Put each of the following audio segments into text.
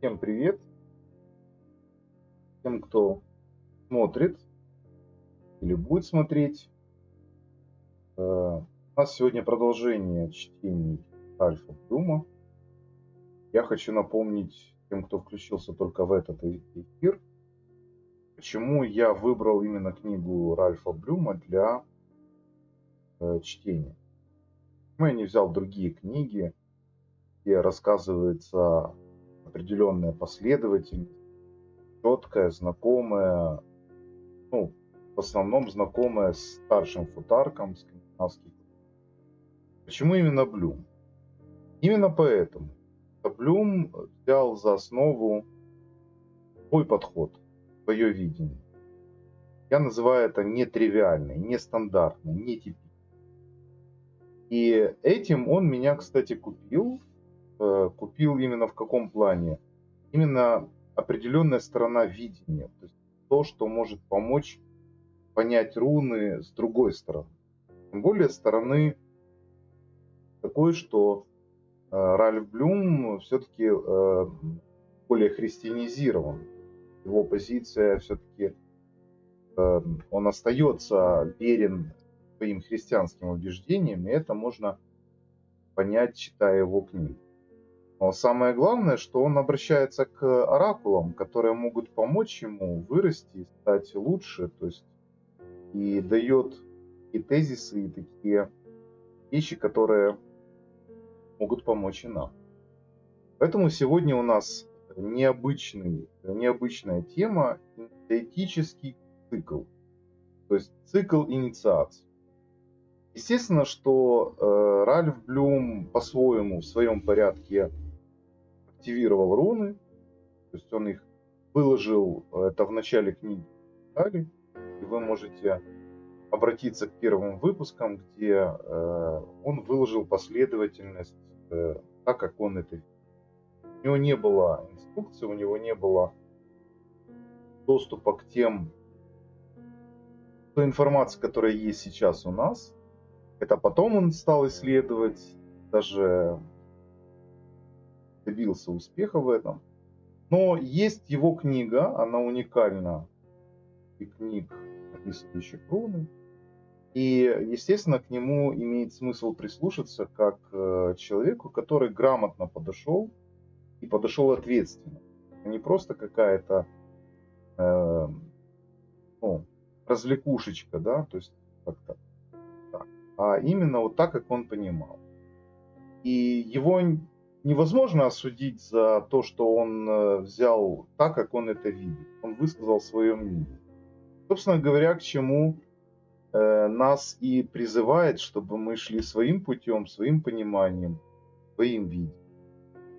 Всем привет, тем, кто смотрит или будет смотреть. У нас сегодня продолжение чтений Ральфа Блюма. Я хочу напомнить тем, кто включился только в этот эфир, почему я выбрал именно книгу Ральфа Блюма для чтения. Почему я не взял другие книги, где рассказывается определенная последовательность, четкая, знакомая, ну, в основном знакомая с старшим футарком скандинавских. Почему именно Блюм? Именно поэтому Блюм взял за основу свой подход, свое видение. Я называю это нетривиальный, нестандартный, нетипичный. И этим он меня, кстати, купил. Купил именно в каком плане? Именно определенная сторона видения. То есть то, что может помочь понять руны с другой стороны. Тем более стороны такой, что Ральф Блюм все-таки более христианизирован. Его позиция все-таки, он остается верен своим христианским убеждениям, и это можно понять, читая его книги. Но самое главное, что он обращается к оракулам, которые могут помочь ему вырасти, стать лучше, то есть и дает и тезисы, и такие вещи, которые могут помочь и нам. Поэтому сегодня у нас необычная тема — инициатический цикл, то есть цикл инициации. Естественно, что Ральф Блюм по-своему в своем порядке активировал руны, то есть он их выложил, это в начале книги, и вы можете обратиться к первым выпускам, где он выложил последовательность так, как он это видел. У него не было инструкции, у него не было доступа к той информации, которая есть сейчас у нас. Это потом он стал исследовать, даже добился успеха в этом. Но есть его книга, она уникальна, и книг, описывающих руны. И, естественно, к нему имеет смысл прислушаться как человеку, который грамотно подошел и подошел ответственно. Не просто какая-то развлекушечка, да, то есть как-то так, а именно вот так, как он понимал. И его невозможно осудить за то, что он взял так, как он это видит. Он высказал свое мнение. Собственно говоря, к чему нас и призывает, чтобы мы шли своим путем, своим пониманием, своим видением.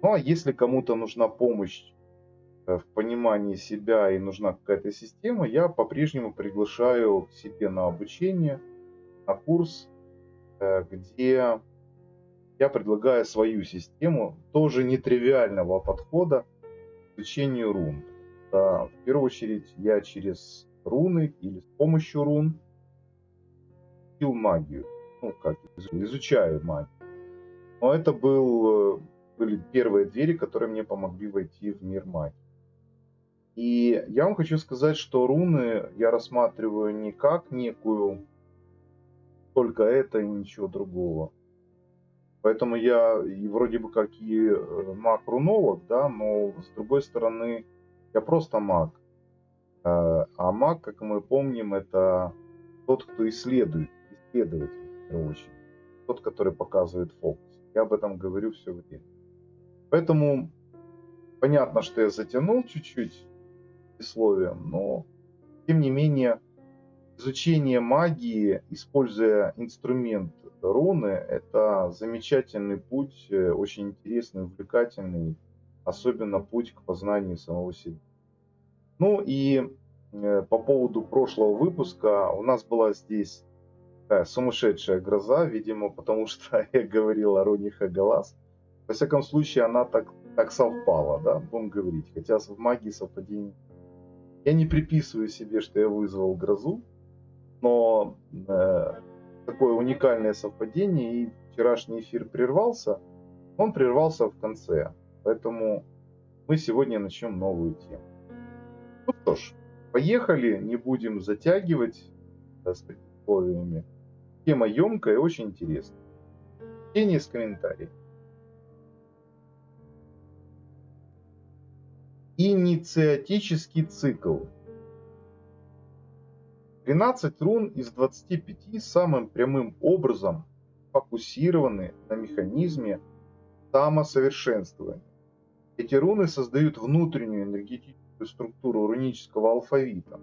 Ну а если кому-то нужна помощь в понимании себя и нужна какая-то система, я по-прежнему приглашаю к себе на обучение, на курс, где я предлагаю свою систему тоже нетривиального подхода к изучению рун. В первую очередь я через руны или с помощью рун изучил магию. Ну, как изучаю магию. Но это были первые двери, которые мне помогли войти в мир магии. И я вам хочу сказать, что руны я рассматриваю не как некую только это и ничего другого. Поэтому я и вроде бы как и маг-рунолог, да, но с другой стороны я просто маг. А маг, как мы помним, это тот, кто исследует, исследователь в первую очередь, тот, который показывает фокус. Я об этом говорю все время. Поэтому понятно, что я затянул чуть-чуть условием, но тем не менее изучение магии, используя инструмент руны, это замечательный путь, очень интересный, увлекательный, особенно путь к познанию самого себя. Ну и по поводу прошлого выпуска, у нас была здесь такая сумасшедшая гроза, видимо, потому что я говорил о руне Хагалас. Во всяком случае, она так совпала, да, будем говорить. Хотя в магии совпадений. Я не приписываю себе, что я вызвал грозу, но такое уникальное совпадение, и вчерашний эфир прервался, он прервался в конце. Поэтому мы сегодня начнем новую тему. Ну что ж, поехали, не будем затягивать с предисловиями. Тема емкая и очень интересная. Чтение с комментариев. Инициатический цикл. 13 рун из 25 самым прямым образом фокусированы на механизме самосовершенствования. Эти руны создают внутреннюю энергетическую структуру рунического алфавита.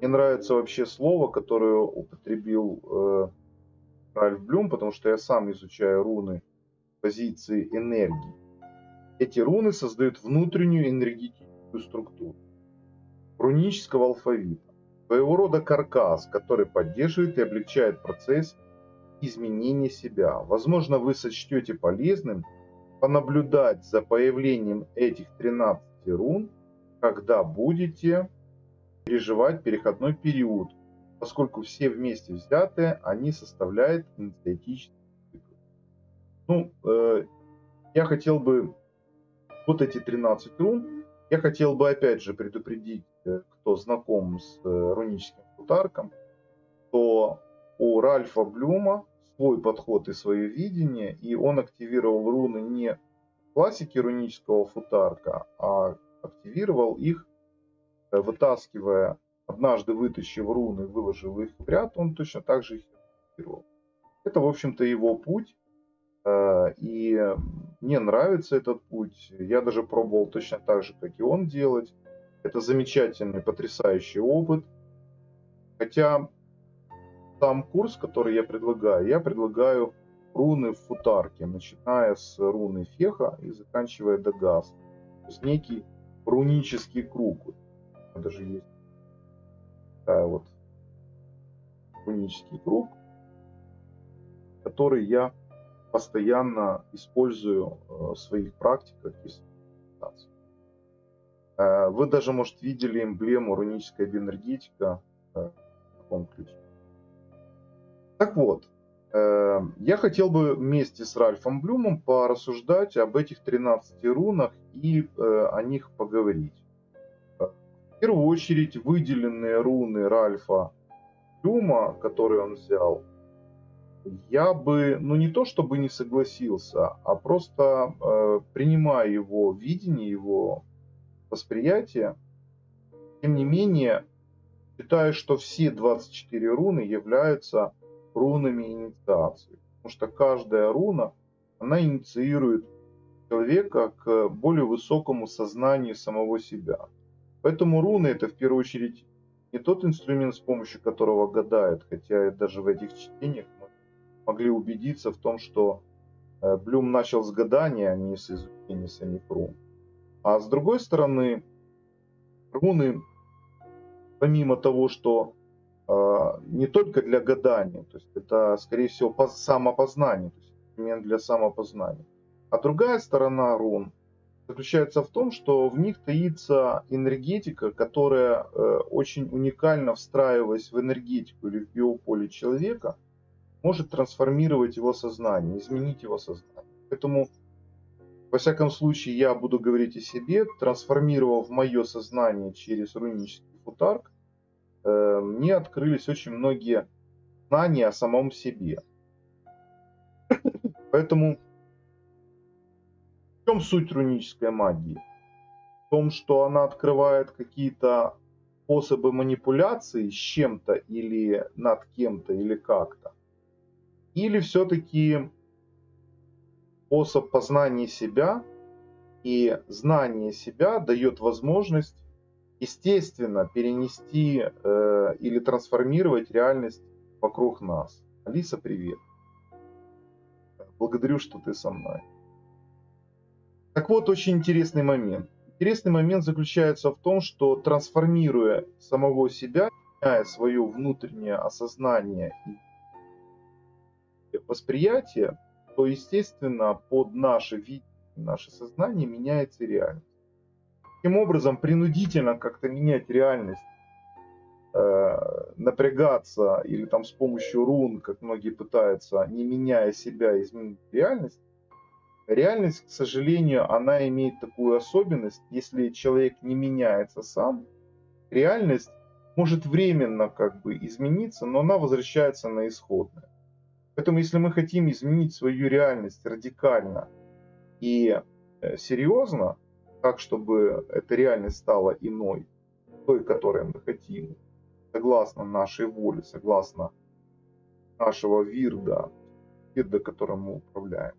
Мне нравится вообще слово, которое употребил Ральф Блюм, потому что я сам изучаю руны с позиции энергии. Эти руны создают внутреннюю энергетическую структуру рунического алфавита. Своего рода каркас, который поддерживает и облегчает процесс изменения себя. Возможно, вы сочтете полезным понаблюдать за появлением этих 13 рун, когда будете переживать переходной период, поскольку все вместе взятые, они составляют инициатический цикл. Я хотел бы вот эти 13 рун, я хотел бы опять же предупредить, кто знаком с руническим футарком, что у Ральфа Блюма свой подход и свое видение, и он активировал руны не в классике рунического футарка, а активировал их, вытаскивая, однажды вытащив руны, выложил их в ряд, он точно так же их активировал. Это, в общем-то, его путь, и мне нравится этот путь. Я даже пробовал точно так же, как и он, делать. Это замечательный, потрясающий опыт. Хотя сам курс, который я предлагаю руны в футарке, начиная с руны Феха и заканчивая Дагас. То есть некий рунический круг. Даже есть такая вот рунический круг, который я постоянно использую в своих практиках и медитациях. Вы даже, может, видели эмблему руническая биэнергетика в таком ключе. Так вот, я хотел бы вместе с Ральфом Блюмом порассуждать об этих 13 рунах и о них поговорить. В первую очередь, выделенные руны Ральфа Блюма, которые он взял, я бы, не то чтобы не согласился, а просто принимая его видение, его восприятие, тем не менее, считаю, что все 24 руны являются рунами инициации. Потому что каждая руна, она инициирует человека к более высокому сознанию самого себя. Поэтому руны это в первую очередь не тот инструмент, с помощью которого гадают, хотя даже в этих чтениях мы могли убедиться в том, что Блюм начал с гадания, а не с изучения самих рун. А с другой стороны, руны, помимо того, что не только для гадания, то есть это, скорее всего, самопознание, то есть инструмент для самопознания. А другая сторона рун заключается в том, что в них таится энергетика, которая очень уникально встраиваясь в энергетику или в биополе человека, может трансформировать его сознание, изменить его сознание. Поэтому, во всяком случае, я буду говорить о себе, трансформировав мое сознание через рунический футарк, мне открылись очень многие знания о самом себе. Поэтому в чем суть рунической магии? В том, что она открывает какие-то способы манипуляции с чем-то или над кем-то или как-то. Или все-таки способ познания себя и знание себя дает возможность естественно перенести или трансформировать реальность вокруг нас. Алиса, привет. Благодарю, что ты со мной. Так вот, очень интересный момент. Интересный момент заключается в том, что трансформируя самого себя, меняя свое внутреннее осознание и восприятие, то, естественно, под наше видение, наше сознание меняется реальность. Таким образом, принудительно как-то менять реальность, напрягаться или там с помощью рун, как многие пытаются, не меняя себя, изменить реальность, Реальность, к сожалению, она имеет такую особенность, если человек не меняется сам, реальность может временно как бы измениться, но она возвращается на исходное. Поэтому если мы хотим изменить свою реальность радикально и серьезно, так чтобы эта реальность стала иной, той, которой мы хотим, согласно нашей воле, согласно нашего вирда, которым мы управляем,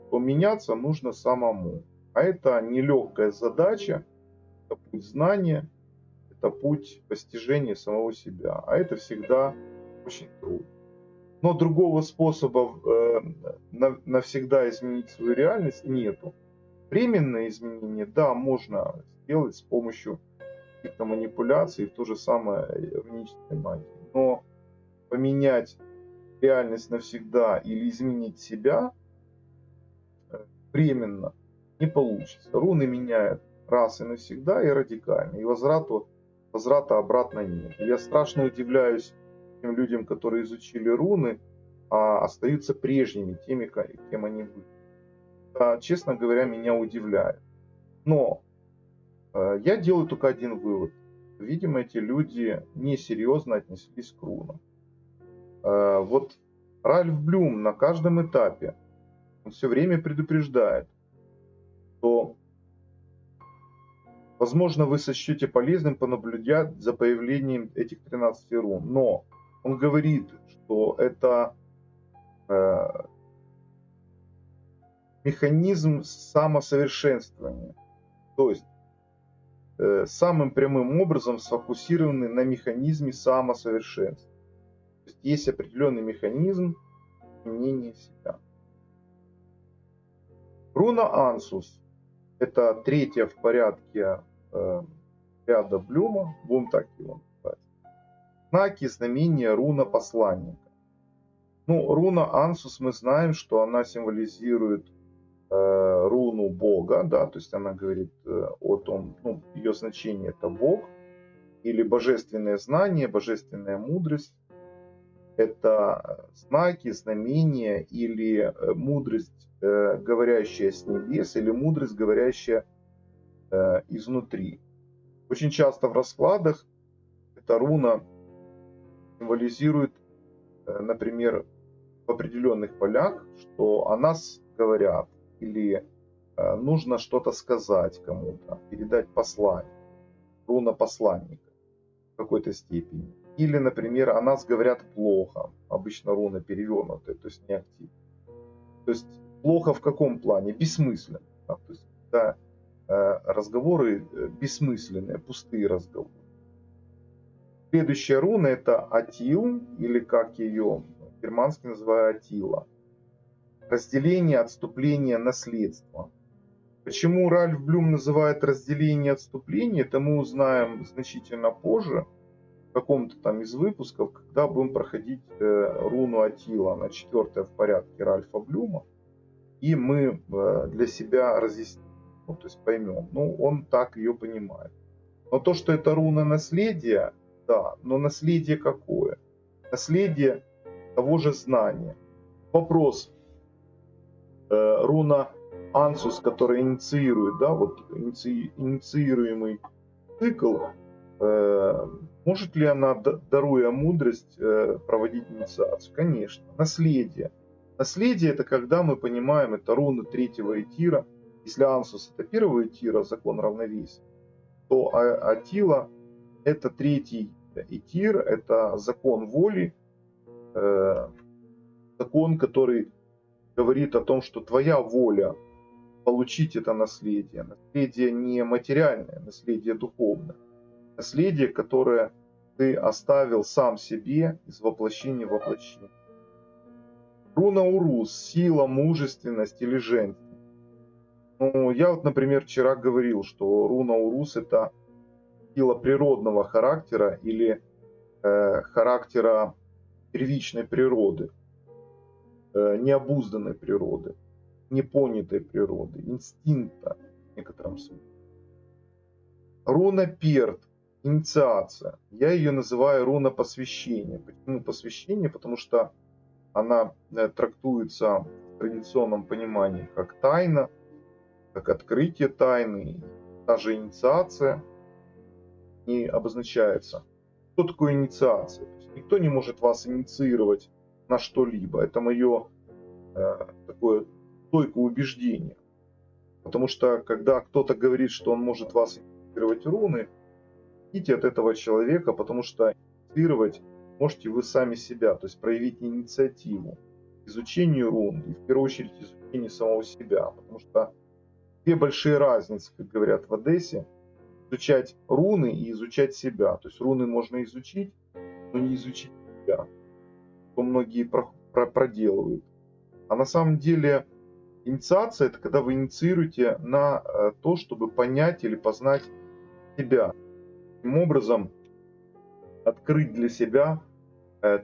то меняться нужно самому. А это нелегкая задача, это путь знания, это путь постижения самого себя. А это всегда очень трудно. Но другого способа навсегда изменить свою реальность нету. Временные изменения, да, можно сделать с помощью каких-то манипуляций, то же самое в нечистой магии. Но поменять реальность навсегда или изменить себя временно не получится. Руны меняют раз и навсегда и радикально. И возврата обратно нет. И я страшно удивляюсь тем людям, которые изучили руны, а остаются прежними, теми, кем они были. Это, честно говоря, меня удивляет. Но я делаю только один вывод. Видимо, эти люди несерьезно отнеслись к рунам. Вот Ральф Блюм на каждом этапе, он все время предупреждает, что, возможно, вы сочтете полезным понаблюдать за появлением этих 13 рун. Но он говорит, что это механизм самосовершенствования. То есть самым прямым образом сфокусированы на механизме самосовершенствования. То есть определенный механизм изменения себя. Руна Ансус – это третья в порядке ряда Блюма, будем так его называть. Знаки, знамения, руна посланника. Ну, руна Ансус, мы знаем, что она символизирует руну Бога, да, то есть она говорит о том, ну, ее значение это Бог, или божественное знание, божественная мудрость. Это знаки, знамения или мудрость, говорящая с небес, или мудрость, говорящая изнутри. Очень часто в раскладах эта руна символизирует, например, в определенных полях, что о нас говорят, или нужно что-то сказать кому-то, передать послание, руна посланника в какой-то степени. Или, например, о нас говорят плохо, обычно руна перевернутая, то есть неактивная. То есть плохо в каком плане? Бессмысленно. Да? То есть когда разговоры бессмысленные, пустые разговоры. Следующая руна это Атил, или как ее германский называют Атила. Разделение, отступление, наследство. Почему Ральф Блюм называет разделение, отступление, это мы узнаем значительно позже, в каком-то там из выпусков, когда будем проходить руну Атила, она 4-я в порядке Ральфа Блюма, и мы для себя разъясним, ну, то есть поймем, ну, он так ее понимает. Но то, что это руна наследия, да, но наследие какое? Наследие того же знания. Вопрос, руна Ансус, которая инициирует, да, вот инициируемый цикл, может ли она, даруя мудрость, проводить инициацию? Конечно. Наследие. Наследие это когда мы понимаем, это руна 3-го этира. Если Ансус это 1-го этира, закон равновесия, то Атила это 3-й этир, это закон воли, закон, который говорит о том, что твоя воля получить это наследие. Наследие не материальное, наследие духовное. Наследие, которое ты оставил сам себе из воплощения в воплощение. Руна Урус, сила, мужественность или женственность. Ну, я вот, например, вчера говорил, что руна Урус это сила природного характера или характера первичной природы, необузданной природы, непонятой природы, инстинкта в некотором смысле. Руна Перт, инициация. Я ее называю руна посвящения. Почему посвящение? Потому что она трактуется в традиционном понимании как тайна, как открытие тайны, даже инициация не обозначается. Что такое инициация? То есть никто не может вас инициировать на что-либо. Это мое такое стойкое убеждение. Потому что когда кто-то говорит, что он может вас инициировать в руны, идите от этого человека, потому что инициировать можете вы сами себя, то есть проявить инициативу к изучению рун и в первую очередь изучению самого себя. Потому что две большие разницы, как говорят в Одессе, изучать руны и изучать себя. То есть руны можно изучить, но не изучить себя, что многие проделывают. А на самом деле инициация — это когда вы инициируете на то, чтобы понять или познать себя. Таким образом, открыть для себя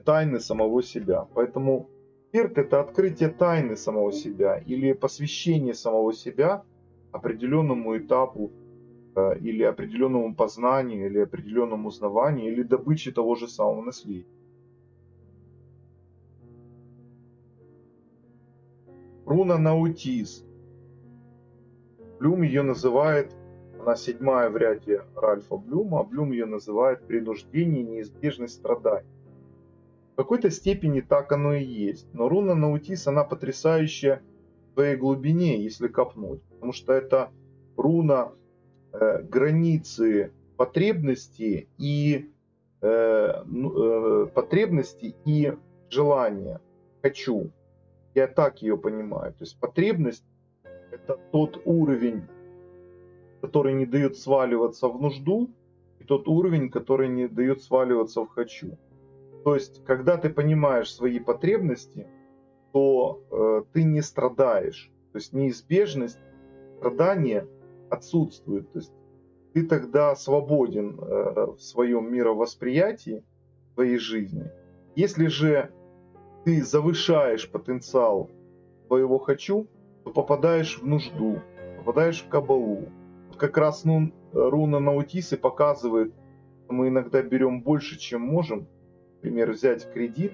тайны самого себя. Поэтому эксперт — это открытие тайны самого себя или посвящение самого себя определенному этапу или определенному познанию, или определенному узнаванию, или добыче того же самого наследия. Руна Наутис. Блюм ее называет, она седьмая в ряде Ральфа Блюма, а Блюм ее называет принуждение и неизбежность страданий. В какой-то степени так оно и есть. Но руна Наутис, она потрясающая в своей глубине, если копнуть. Потому что это руна границы потребности и желания. Хочу. Я так ее понимаю. То есть потребность — это тот уровень, который не дает сваливаться в нужду, и тот уровень, который не дает сваливаться в хочу. То есть, когда ты понимаешь свои потребности, то ты не страдаешь. То есть неизбежность страдания отсутствует. То есть ты тогда свободен в своем мировосприятии своей жизни. Если же ты завышаешь потенциал своего «хочу», то попадаешь в нужду, попадаешь в кабалу. Вот как раз руна Наутисы показывает, что мы иногда берем больше, чем можем. Например, взять кредит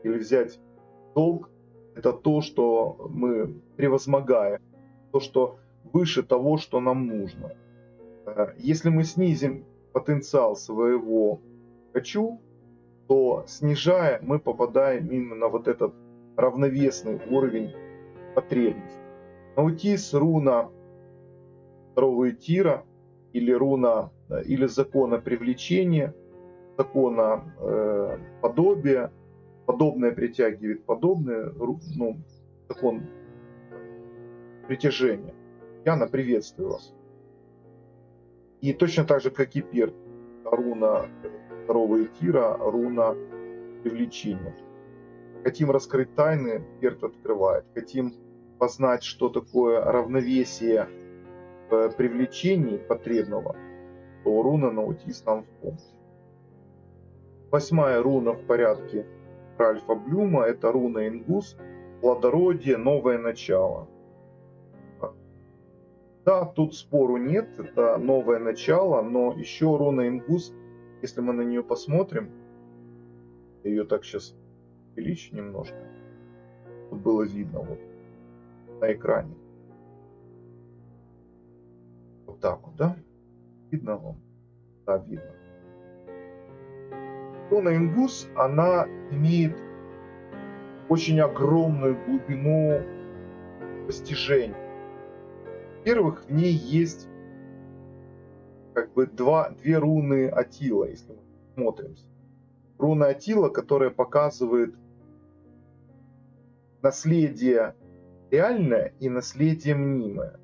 или взять долг. Это то, что мы превозмогаем, то, что выше того, что нам нужно. Если мы снизим потенциал своего «хочу», то, снижая, мы попадаем именно на вот этот равновесный уровень потребностей. Наутис — руна второго тира, или руна, или закона привлечения, закона подобия. Подобное притягивает подобное, закон притяжения. Яна, приветствую вас. И точно так же, как и Перт, руна второго тира, руна привлечения. Хотим раскрыть тайны, Перт открывает. Хотим познать, что такое равновесие в привлечении потребного, то руна Наутис нам в помощь. 8-я руна в порядке Ральфа Блюма — это руна Ингус, плодородие, новое начало. Да, тут спору нет, это новое начало, но еще руна Ингус, если мы на нее посмотрим, ее так сейчас увеличу немножко, чтобы было видно вот на экране. Вот так вот, да? Видно вам? Да, видно. Руна Ингус, она имеет очень огромную глубину постижения. Во-первых, в ней есть как бы две руны Атила, если мы смотрим. Руна Атила, которая показывает наследие реальное и наследие мнимое.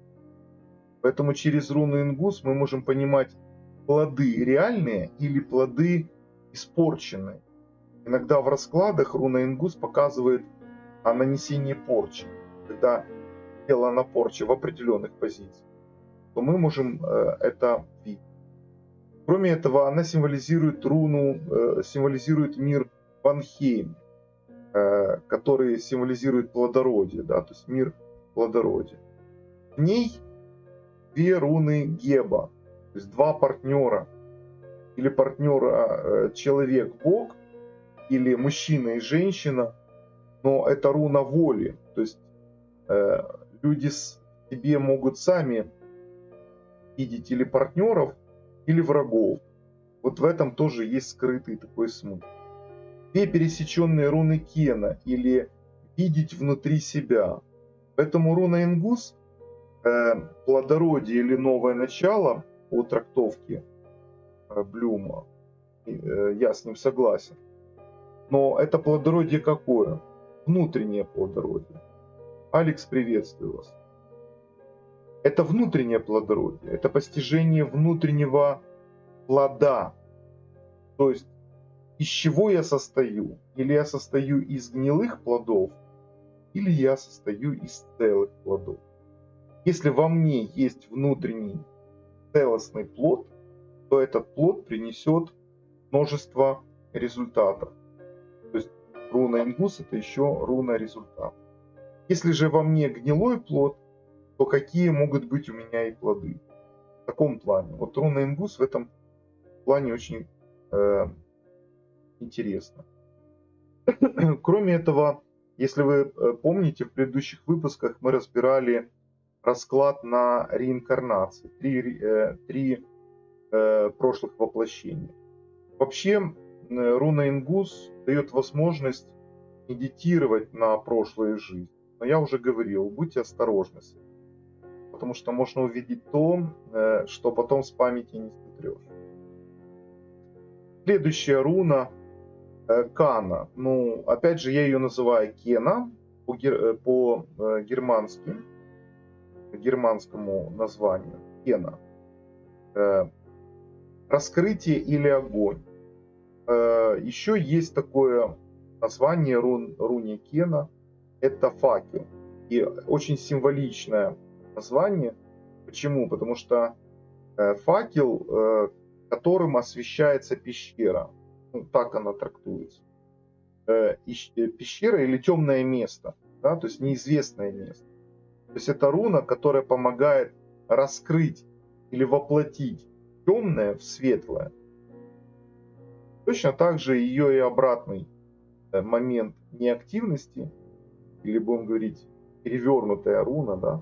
Поэтому через руну Ингус мы можем понимать плоды реальные или плоды испорченные. Иногда в раскладах руна Ингус показывает о нанесении порчи. Когда сделана порча в определенных позициях, то мы можем это видеть. Кроме этого, она символизирует символизирует мир Ванхейм, который символизирует плодородие, да, то есть мир плодородия. В ней две руны Геба, то есть два партнера, или партнера человек-бог, или мужчина и женщина, но это руна воли, то есть люди себе могут сами видеть или партнеров, или врагов. Вот в этом тоже есть скрытый такой смысл. Две пересеченные руны Кена или видеть внутри себя. Поэтому руна Ингус, плодородие или новое начало по трактовке Блюма, я с ним согласен. Но это плодородие какое? Внутреннее плодородие. Алекс, приветствую вас. Это внутреннее плодородие, это постижение внутреннего плода. То есть из чего я состою? Или я состою из гнилых плодов, или я состою из целых плодов. Если во мне есть внутренний целостный плод, то этот плод принесет множество результатов. То есть руна Ингус — это еще руна результата. Если же во мне гнилой плод, то какие могут быть у меня и плоды? В таком плане. Вот руна Ингус в этом плане очень интересно. Кроме этого, если вы помните, в предыдущих выпусках мы разбирали расклад на реинкарнации, три прошлых воплощения. Вообще, руна Ингус дает возможность медитировать на прошлые жизни. Но я уже говорил, будьте осторожны с этим, потому что можно увидеть то, что потом с памяти не сотрешь. Следующая руна Кана. Ну, опять же, я ее называю Кена по германскому названию. Кена. Раскрытие или огонь. Еще есть такое название руне Кена. Это факел. И очень символичное название. Почему? Потому что факел, которым освещается пещера. Ну, так она трактуется. Пещера или темное место. Да? То есть неизвестное место. То есть это руна, которая помогает раскрыть или воплотить темное в светлое. Точно так же ее и обратный момент неактивности, или будем говорить перевернутая руна, да,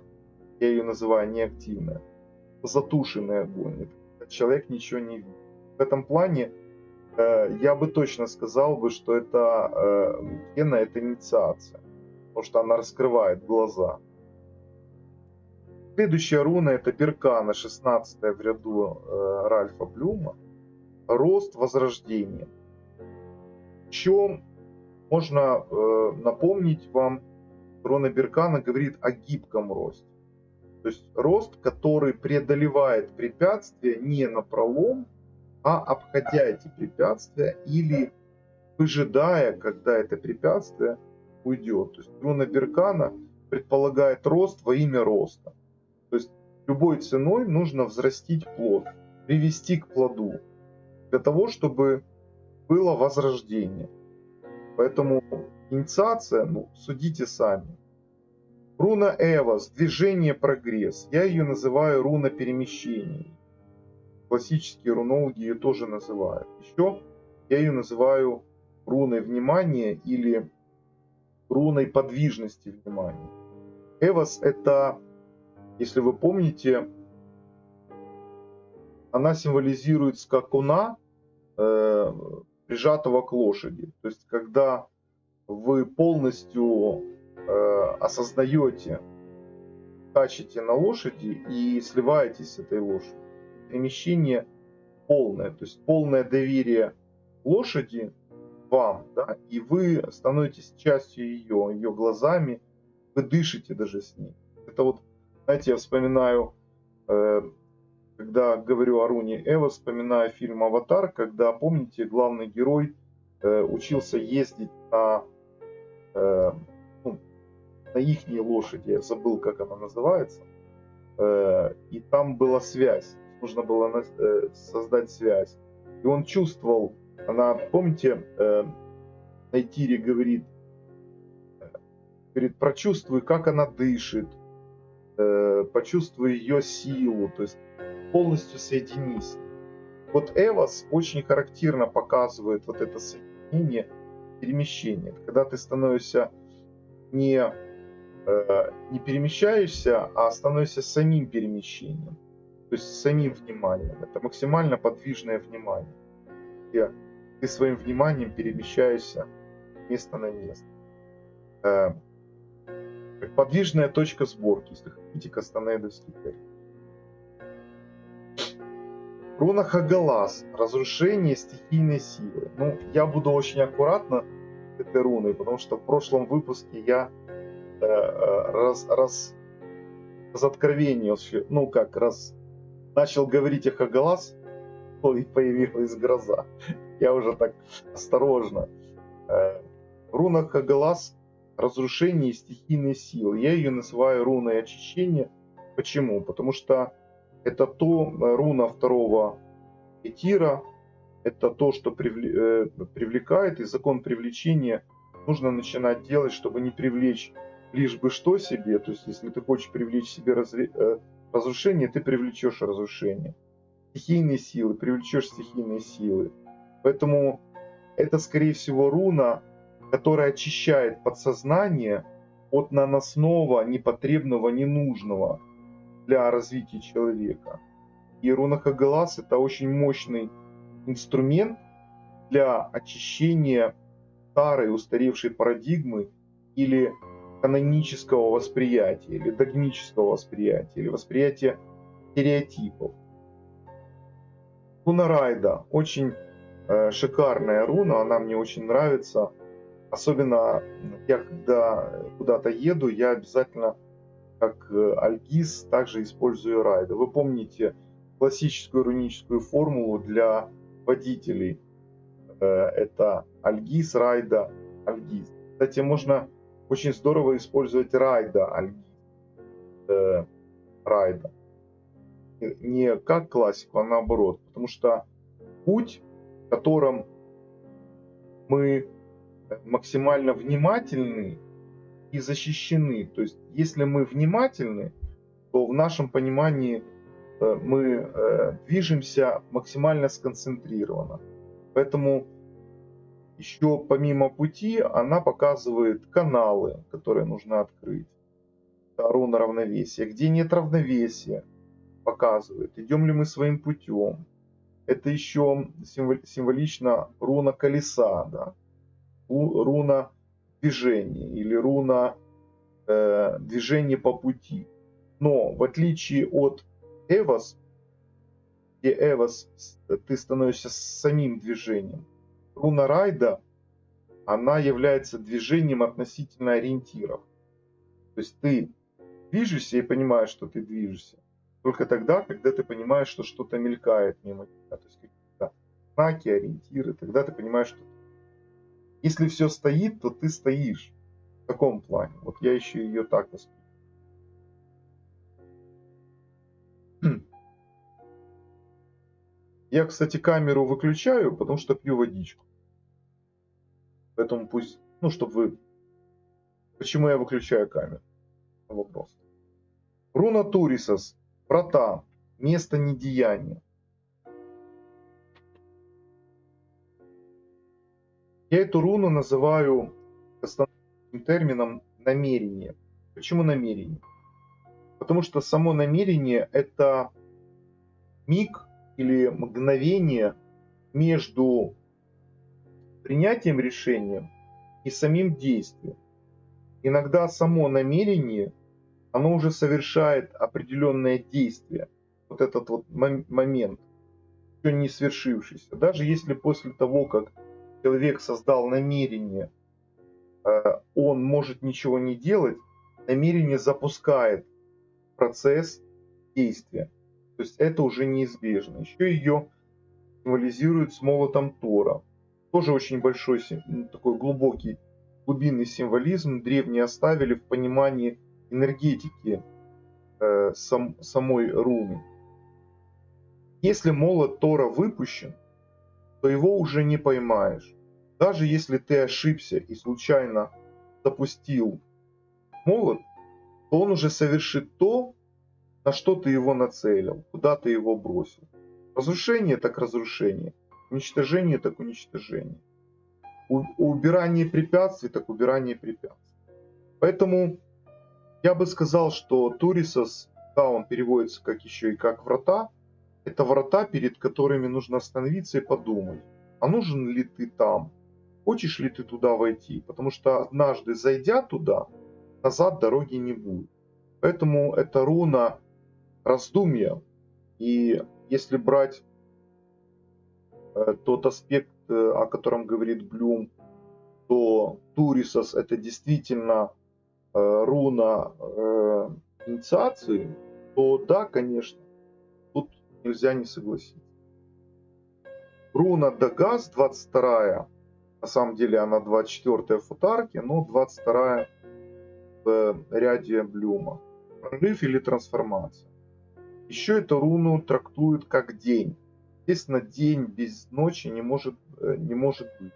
я ее называю неактивная, затушенный огонь. Человек ничего не видит. В этом плане я бы точно сказал бы, что это Кена, это инициация, потому что она раскрывает глаза. Следующая руна — это Беркана, 16-я в ряду Ральфа Блюма. Рост, возрождение. Еще можно напомнить вам, руна Беркана говорит о гибком росте. То есть рост, который преодолевает препятствия не напролом, а обходя эти препятствия или выжидая, когда это препятствие уйдет. То есть руна Беркана предполагает рост во имя роста. То есть любой ценой нужно взрастить плод, привести к плоду, для того, чтобы было возрождение. Поэтому инициация, ну, судите сами. Руна Эвос, движение, прогресс. Я ее называю руна перемещений. Классические рунологи ее тоже называют. Еще я ее называю руной внимания или руной подвижности внимания. Эвос — это, если вы помните, она символизирует скакуна, прижатого к лошади. То есть, когда вы полностью осознаете, скачете на лошади и сливаетесь с этой лошадью. Перемещение полное, то есть полное доверие лошади вам, да, и вы становитесь частью ее глазами, вы дышите даже с ней. Это вот, знаете, я вспоминаю, когда говорю о руне Эва, вспоминаю фильм «Аватар», когда, помните, главный герой учился ездить на ихней лошади, я забыл, как она называется, и там была связь, нужно было создать связь. И он чувствовал, она, помните, Найтири говорит, прочувствуй, как она дышит, почувствуй ее силу, то есть полностью соединись. Вот Эвос очень характерно показывает вот это соединение, перемещение. Когда ты становишься не не перемещаешься, а становишься самим перемещением, то есть самим вниманием. Это максимально подвижное внимание, где ты своим вниманием перемещаешься с места на место. Подвижная точка сборки, если хотите, кастанедовский термин. Руна Хагалас. Разрушение стихийной силы. Ну, я буду очень аккуратно с этой руной, потому что в прошлом выпуске я разоткровенился, начал говорить о Хагалас, и появилась гроза. Я уже так осторожно. Руна Хагалас — разрушение стихийной силы. Я ее называю руной очищения. Почему? Потому что это руна второго этира, это то, что привлекает, и закон привлечения нужно начинать делать, чтобы не привлечь лишь бы что себе. То есть, если ты хочешь привлечь себе разрушение, ты привлечешь разрушение. Стихийные силы, привлечешь стихийные силы. Поэтому это, скорее всего, руна, которая очищает подсознание от наносного, непотребного, ненужного для развития человека. И руна Хагалас — это очень мощный инструмент для очищения старой, устаревшей парадигмы или канонического восприятия, или догмического восприятия, или восприятия стереотипов. Руна Райда. Очень шикарная руна, она мне очень нравится. Особенно я, когда куда-то еду, я обязательно, как Альгиз, также использую Райда. Вы помните классическую руническую формулу для водителей? Это Альгиз, Райда, Альгиз. Кстати, можно очень здорово использовать Райда, Альгиз, Райда. Не как классику, а наоборот. Потому что путь, в котором мы максимально внимательны и защищены. То есть, если мы внимательны, то в нашем понимании мы движемся максимально сконцентрированно. Поэтому еще помимо пути она показывает каналы, которые нужно открыть. Это руна равновесия. Где нет равновесия, показывает, идем ли мы своим путем. Это еще символично руна колеса, да? Руна движения или руна движения по пути. Но в отличие от Эвос, где Эвос ты становишься самим движением, руна Райда, она является движением относительно ориентиров. То есть ты движешься и понимаешь, что ты движешься только тогда, когда ты понимаешь, что что-то мелькает мимо тебя. То есть какие-то знаки, ориентиры. Тогда ты понимаешь, что если все стоит, то ты стоишь. В таком плане. Вот я еще ее так воспринимаю. Я, кстати, камеру выключаю, потому что пью водичку. Поэтому пусть, чтобы вы... Почему я выключаю камеру? Вопрос. Руна Турисос. Врата. Место недеяния. Я эту руну называю основным термином намерение. Почему намерение? Потому что само намерение — это миг или мгновение между принятием решения и самим действием. Иногда само намерение, оно уже совершает определенное действие. Вот этот вот момент, еще не свершившийся. Даже если после того, как человек создал намерение, он может ничего не делать, намерение запускает процесс действия. То есть это уже неизбежно. Еще ее символизируют с молотом Тора. Тоже очень большой, такой глубокий, глубинный символизм. Древние оставили в понимании энергетики самой руны. Если молот Тора выпущен, то его уже не поймаешь. Даже если ты ошибся и случайно запустил молот, то он уже совершит то, на что ты его нацелил, куда ты его бросил. Разрушение так разрушение, уничтожение так уничтожение. Убирание препятствий так убирание препятствий. Поэтому Я бы сказал, что Турисос, да, он переводится как еще и как врата. Это врата, перед которыми нужно остановиться и подумать, а нужен ли ты там? Хочешь ли ты туда войти? Потому что однажды зайдя туда, назад дороги не будет. Поэтому это руна раздумья. И если брать тот аспект, о котором говорит Блюм, то Турисос это действительно руна инициации, то да, конечно, тут нельзя не согласиться. Руна Дагас 22, на самом деле она 24 в футарке, но 22 в ряде Блюма. Прорыв или трансформация. Еще эту руну трактуют как день. Естественно, день без ночи не может быть.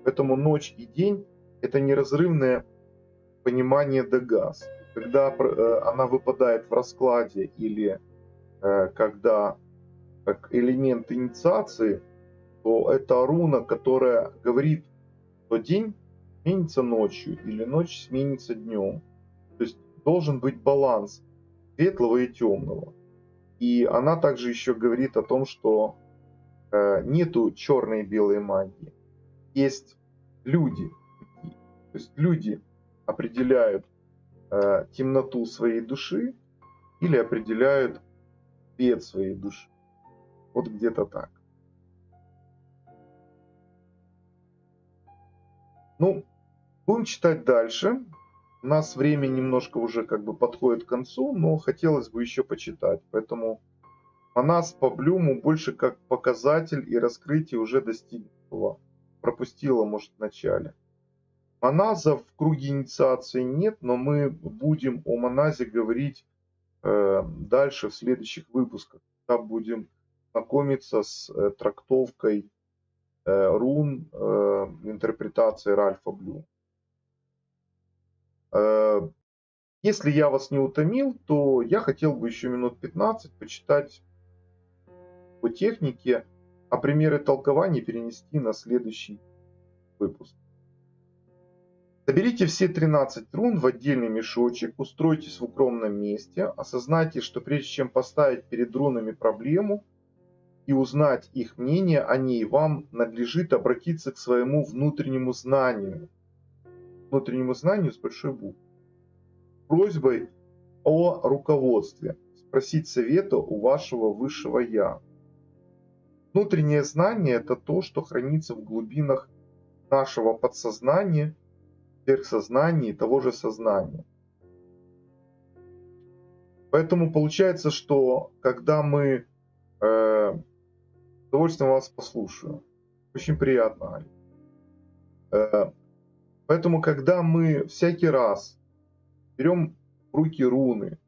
Поэтому ночь и день это неразрывное понимание Дагас. Когда она выпадает в раскладе или когда как элемент инициации, то это руна, которая говорит, что день сменится ночью или ночь сменится днем. То есть должен быть баланс светлого и темного. И она также еще говорит о том, что нету черной и белой магии. Есть люди. То есть люди определяют темноту своей души или определяют свет своей души. Вот где-то так. Ну, будем читать дальше. У нас время немножко уже как бы подходит к концу, но хотелось бы еще почитать. Поэтому Манас по Блюму больше как показатель и раскрытие уже достигнутого. Пропустила, может, в начале. Маназа в круге инициации нет, но мы будем о Маназе говорить дальше в следующих выпусках. Когда будем знакомиться с трактовкой рун интерпретации Ральфа Блюма. Если я вас не утомил, то я хотел бы еще минут 15 почитать по технике, а примеры толкований перенести на следующий выпуск. Соберите все 13 рун в отдельный мешочек, устройтесь в укромном месте, осознайте, что прежде чем поставить перед рунами проблему и узнать их мнение о ней, вам надлежит обратиться к своему внутреннему знанию с большой буквы, просьбой о руководстве, спросить совета у вашего высшего Я. Внутреннее знание – это то, что хранится в глубинах нашего подсознания, сверхсознания и того же сознания. Поэтому получается, что когда мы с удовольствием вас послушаю, очень приятно, Али. Поэтому когда мы всякий раз берем в руки руны,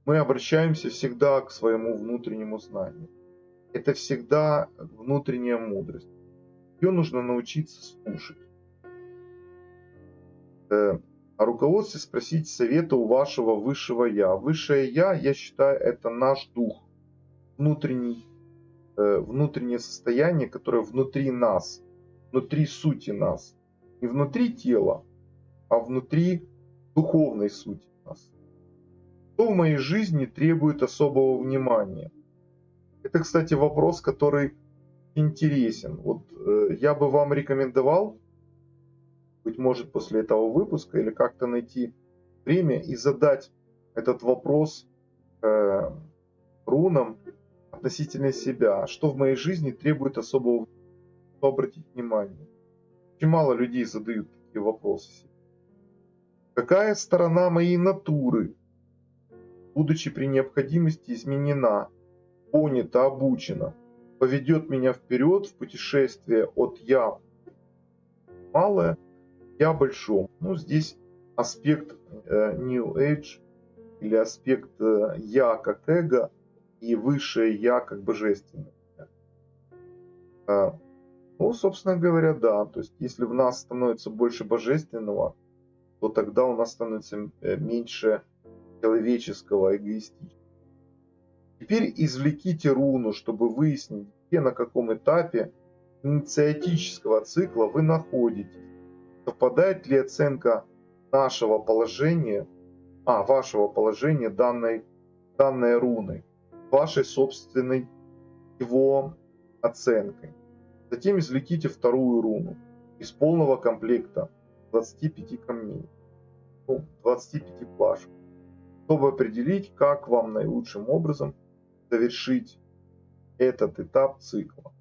мы обращаемся всегда к своему внутреннему знанию. Это всегда внутренняя мудрость. Ее нужно научиться слушать. О руководстве спросить совета у вашего высшего Я. Высшее Я считаю, это наш дух, внутреннее состояние, которое внутри нас, внутри сути нас. Не внутри тела, а внутри духовной сути нас. Что в моей жизни требует особого внимания? Это, кстати, вопрос, который интересен. Вот я бы вам рекомендовал, быть может, после этого выпуска или как-то найти время и задать этот вопрос рунам относительно себя. Что в моей жизни требует особого внимания? Обратить внимание. Очень мало людей задают такие вопросы себе. Какая сторона моей натуры, будучи при необходимости изменена, понята, обучена, поведет меня вперед в путешествие от «я» малое к «я» большому. Ну, здесь аспект New Age или аспект «я» как эго и высшее «я» как божественное. Ну, собственно говоря, да. То есть, если в нас становится больше божественного, то тогда у нас становится меньше человеческого, эгоистичного. Теперь извлеките руну, чтобы выяснить, где на каком этапе инициатического цикла вы находитесь. Совпадает ли оценка нашего положения вашего положения данной руны, вашей собственной его оценкой. Затем извлеките вторую руну из полного комплекта 25 камней, 25 плашек, чтобы определить, как вам наилучшим образом завершить этот этап цикла.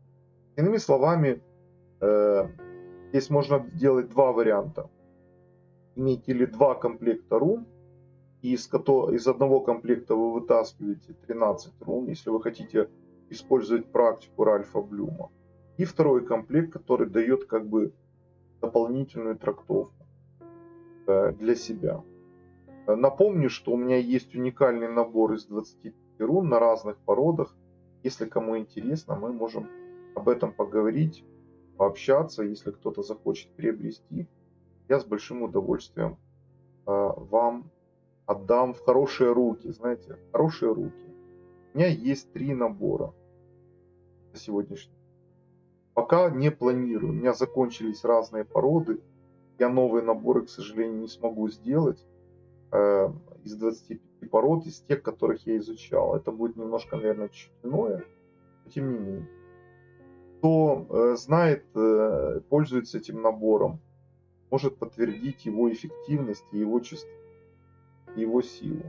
Иными словами, здесь можно сделать два варианта. Иметь или два комплекта рун, и из одного комплекта вы вытаскиваете 13 рун, если вы хотите использовать практику Ральфа Блюма. И второй комплект, который дает как бы дополнительную трактовку для себя. Напомню, что у меня есть уникальный набор из 25 рун на разных породах. Если кому интересно, мы можем об этом поговорить, пообщаться. Если кто-то захочет приобрести, я с большим удовольствием вам отдам в хорошие руки. Знаете, хорошие руки. У меня есть 3 набора на сегодняшний день. Пока не планирую. У меня закончились разные породы. Я новые наборы, к сожалению, не смогу сделать из 25 пород, из тех, которых я изучал. Это будет немножко, наверное, чуть иное, но тем не менее. Кто знает, пользуется этим набором, может подтвердить его эффективность и его чувство, его силу.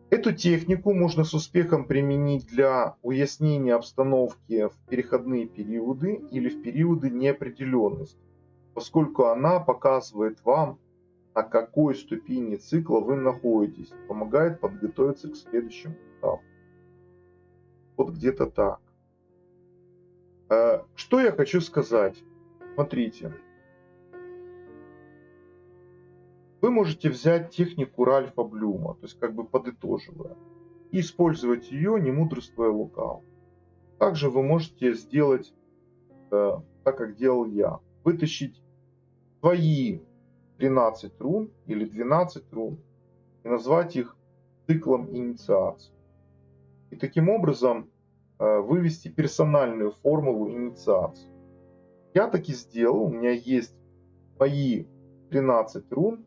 Эту технику можно с успехом применить для уяснения обстановки в переходные периоды или в периоды неопределенности, поскольку она показывает вам, на какой ступени цикла вы находитесь, помогает подготовиться к следующему этапу. Вот где-то так. Что я хочу сказать? Смотрите. Вы можете взять технику Ральфа Блюма, то есть как бы подытоживая, и использовать ее, не мудрствуя лукаво. Также вы можете сделать, так как делал я, вытащить свои 13 рун или 12 рун и назвать их циклом инициации. И таким образом вывести персональную формулу инициации. Я так и сделал, у меня есть мои 13 рун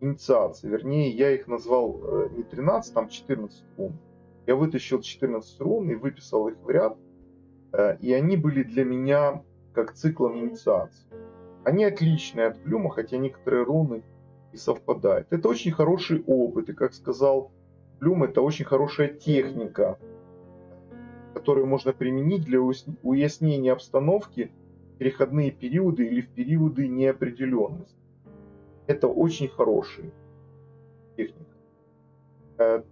инициации, вернее, я их назвал не 13, там 14 рун. Я вытащил 14 рун и выписал их в ряд, и они были для меня как циклом инициации. Они отличные от Блюма, хотя некоторые руны и совпадают. Это очень хороший опыт, и, как сказал Блюм, это очень хорошая техника, которую можно применить для уяснения обстановки в переходные периоды или в периоды неопределенности. Это очень хорошая техника.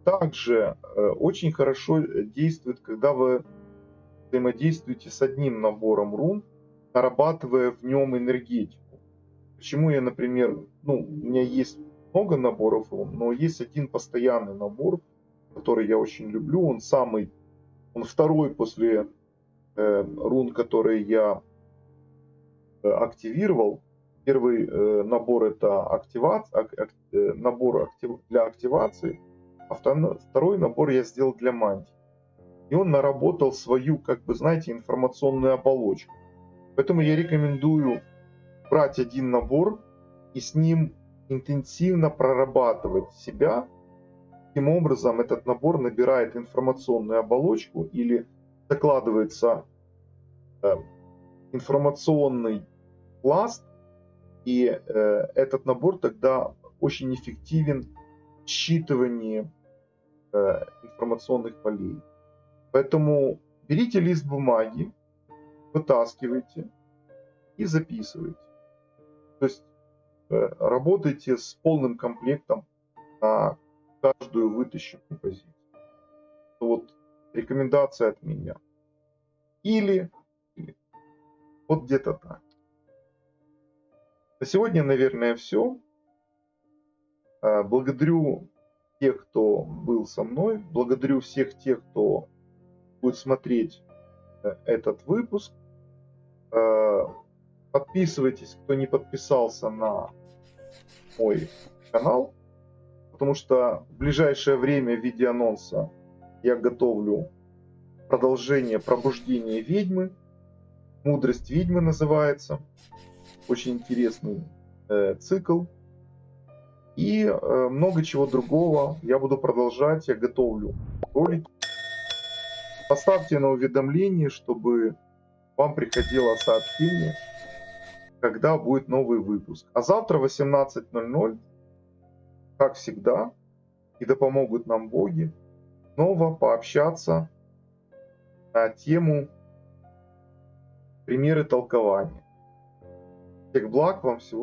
Также очень хорошо действует, когда вы взаимодействуете с одним набором рун, нарабатывая в нем энергетику. Почему я, например, у меня есть много наборов рун, но есть один постоянный набор, который я очень люблю. Он второй после рун, которые я активировал. Первый набор это набор для активации, а второй набор я сделал для мантии. И он наработал свою, как бы, знаете, информационную оболочку. Поэтому я рекомендую брать один набор и с ним интенсивно прорабатывать себя. Таким образом, этот набор набирает информационную оболочку или закладывается информационный пласт, и этот набор тогда очень эффективен в считывании информационных полей. Поэтому берите лист бумаги, вытаскивайте и записывайте. То есть работайте с полным комплектом на каждую вытащенную позицию. Вот рекомендация от меня. Или вот где-то так. На сегодня, наверное, все. Благодарю тех, кто был со мной. Благодарю всех тех, кто будет смотреть этот выпуск. Подписывайтесь, кто не подписался на мой канал, потому что в ближайшее время в виде анонса я готовлю продолжение пробуждения ведьмы. Мудрость ведьмы называется. Очень интересный цикл. И много чего другого я буду продолжать, я готовлю ролики. Поставьте на уведомление, чтобы вам приходило сообщение, когда будет новый выпуск. А завтра в 18:00, как всегда, и да помогут нам боги, снова пообщаться на тему примеры толкования. Всех благ вам, всего